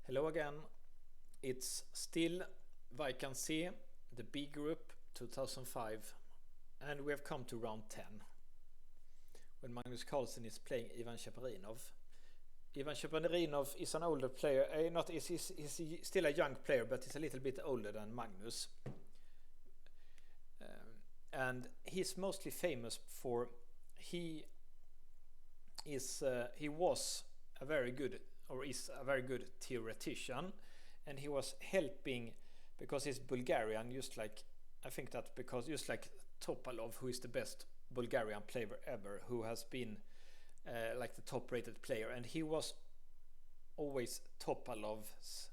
Hello again. It's still Wijk and Zee, the B group 2005, and we have come to round 10 when Magnus Carlsen is playing Ivan Cheparinov. Ivan Cheparinov is an older player, he's still a young player, but he's a little bit older than Magnus. And he's mostly famous for he was a very good, or is a very good theoretician, and he was helping because he's Bulgarian, just like Topalov, who is the best Bulgarian player ever, who has been like the top rated player, and he was always Topalov's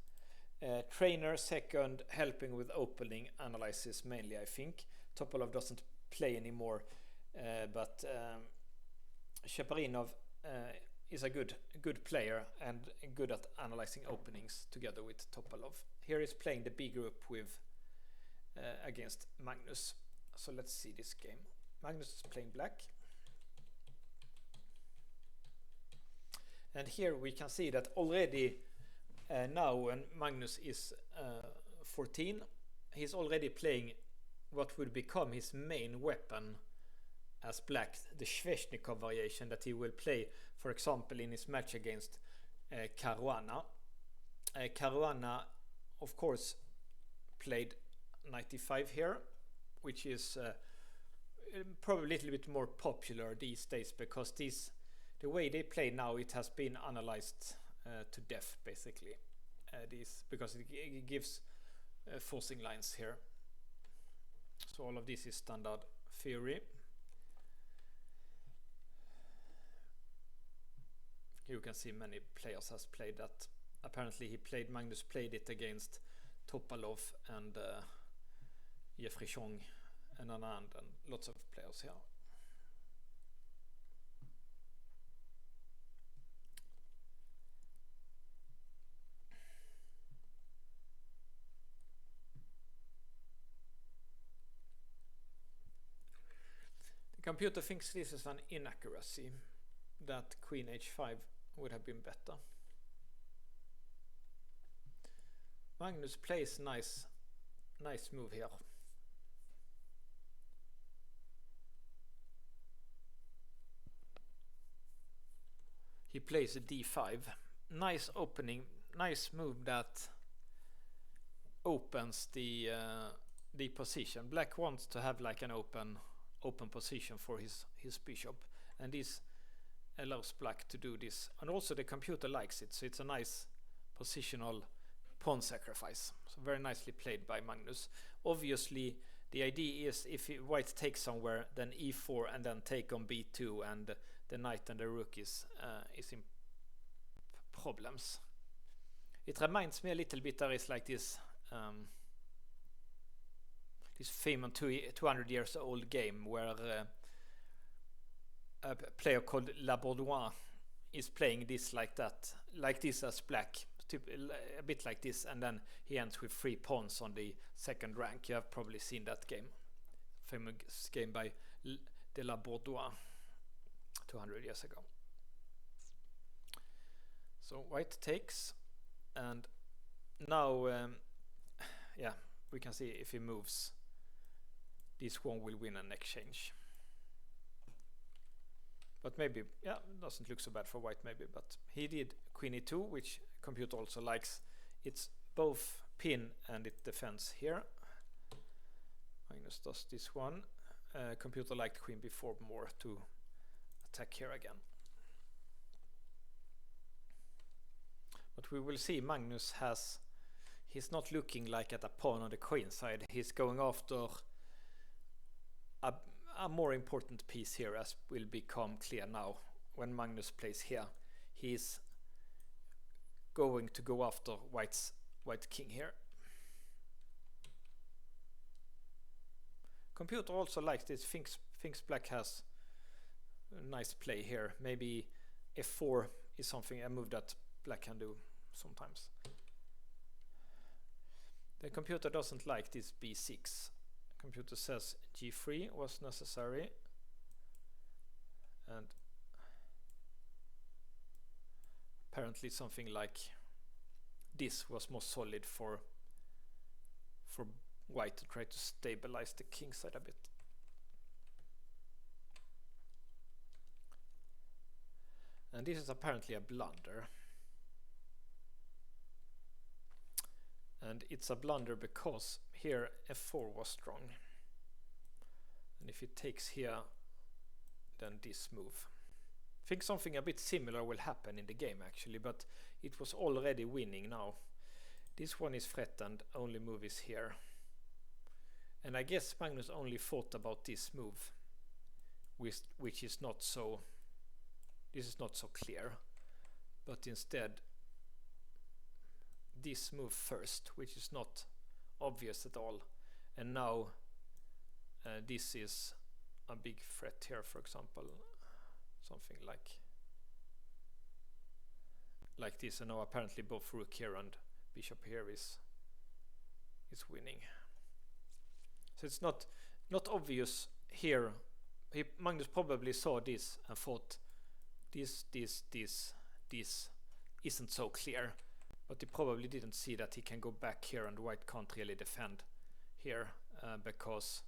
trainer, second, helping with opening analysis mainly. I think Topalov doesn't play anymore, but Cheparinov is a good player and good at analyzing openings together with Topalov. Here is playing the B group with against Magnus. So let's see this game. Magnus is playing black. And here we can see that already now when Magnus is 14, he's already playing what would become his main weapon as black, the Sveshnikov variation that he will play, for example, in his match against Caruana. Caruana, of course, played 95 here, which is probably a little bit more popular these days, because the way they play now, it has been analyzed to death, basically. Because it gives forcing lines here. So all of this is standard theory. You can see many players has played that. Apparently Magnus played it against Topalov and Jeffrey Chong and Anand and lots of players here. The computer thinks this is an inaccuracy, that Queen H5 would have been better. Magnus plays nice move here. He plays a D5. Nice opening, nice move that opens the position. Black wants to have like an open position for his bishop, and this allows black to do this, and also the computer likes it, so it's a nice positional pawn sacrifice. So very nicely played by Magnus. Obviously the idea is if white takes somewhere, then e4 and then take on b2, and the knight and the rook is in problems. It reminds me a little bit, there is like this famous 200 years old game where a player called Labordouin is playing this like this as black, a bit like this, and then he ends with 3 pawns on the second rank. You have probably seen that game, famous game by de Labordouin 200 years ago. So white takes, and now we can see if he moves, this one will win an exchange. But maybe, doesn't look so bad for white maybe, but he did Queen E2, which computer also likes. It's both pin and it defends here. Magnus does this one. Computer liked Queen B4 more to attack here again. But we will see Magnus he's not looking like at a pawn on the queen side. He's going after a more important piece here, as will become clear now when Magnus plays here. He's going to go after white king here. Computer also likes this, thinks black has a nice play here. Maybe f4 is something, a move that black can do sometimes. The computer doesn't like this b6. Computer says g3 was necessary, and apparently something like this was more solid for white to try to stabilize the king side a bit. And this is apparently a blunder. And it's a blunder because here f4 was strong. And if it takes here, then this move. I think something a bit similar will happen in the game actually, but it was already winning now. This one is threatened, only move is here. And I guess Magnus only thought about this move, which is not so, this is not so clear, but instead this move first, which is not obvious at all. And now this is a big threat here, for example, something like this. And now apparently both rook here and bishop here is winning. So it's not obvious here. Magnus probably saw this and thought this isn't so clear, but he probably didn't see that he can go back here and white can't really defend here because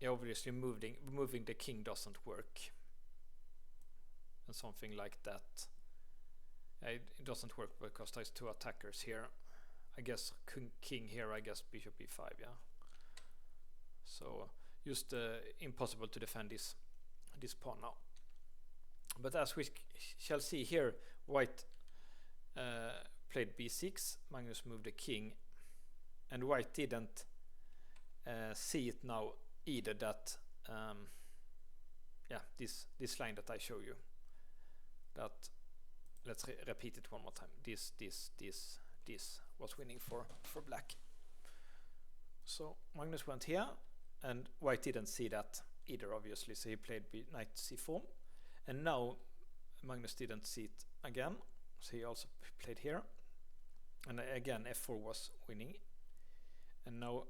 obviously moving the king doesn't work and something like that. It doesn't work because there's two attackers here. I guess king here, I guess bishop e5, yeah. So just impossible to defend this pawn now. But as we shall see here, white played b6, Magnus moved the king, and white didn't see it now either, that this line that I show you, that let's repeat it one more time. This was winning for black. So Magnus went here, and white didn't see that either, obviously, so he played knight c4. And now Magnus didn't see it again, so he also played here. And again f4 was winning. And now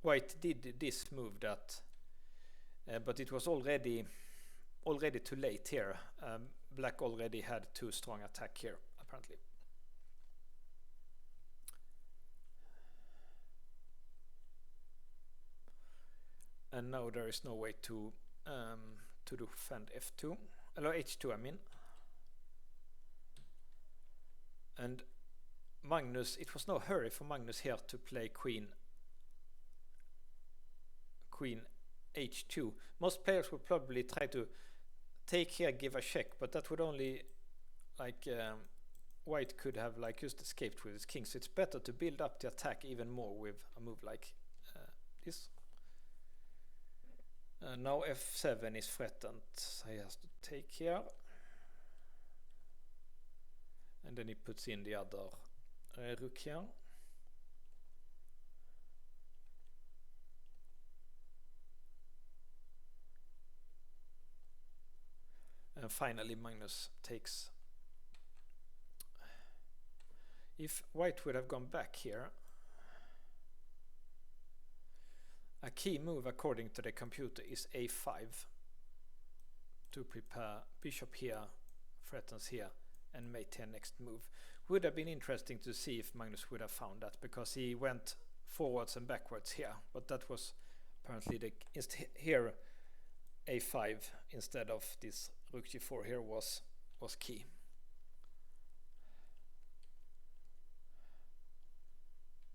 white did this move that, but it was already too late here. Black already had too strong attack here, apparently. And now there is no way to defend f2, h2 I mean. And Magnus, it was no hurry for Magnus here to play queen h2. Most players would probably try to take here, give a check, but that would only, like, white could have like just escaped with his king. So it's better to build up the attack even more with a move like this. Now f7 is threatened, so he has to take here. And then he puts in the other rook here. And finally Magnus takes. If white would have gone back here, a key move according to the computer is a5 to prepare bishop here, threatens here, and mate here next move. Would have been interesting to see if Magnus would have found that, because he went forwards and backwards here, but that was apparently the here a5 instead of this rook g4 here was key.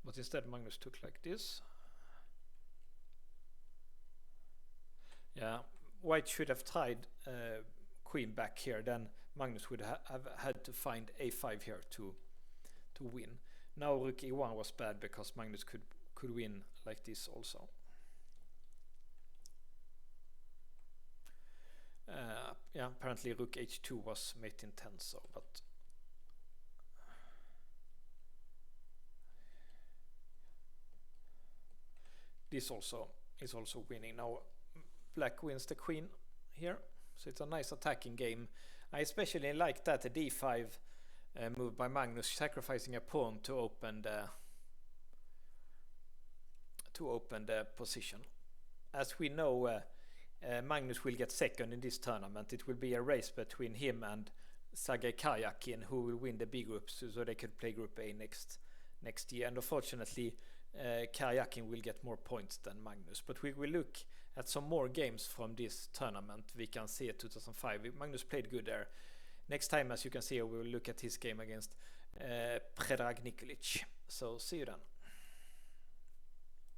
But instead Magnus took like this. Yeah, white should have tried queen back here, then Magnus would have had to find a5 here to win. Now rook e1 was bad because Magnus could win like this also. Yeah, apparently rook h2 was mate in 10, so but this also is also winning. Now black wins the queen here, so it's a nice attacking game. I especially like that the d5 move by Magnus, sacrificing a pawn to open the position. As we know, Magnus will get second in this tournament. It will be a race between him and Sergei Karyakin, who will win the B group, so they could play Group A next year. And unfortunately, Karyakin will get more points than Magnus. But we will look at some more games from this tournament. We can see at 2005. Magnus played good there. Next time, as you can see, we will look at his game against Predrag Nikolic. So see you then.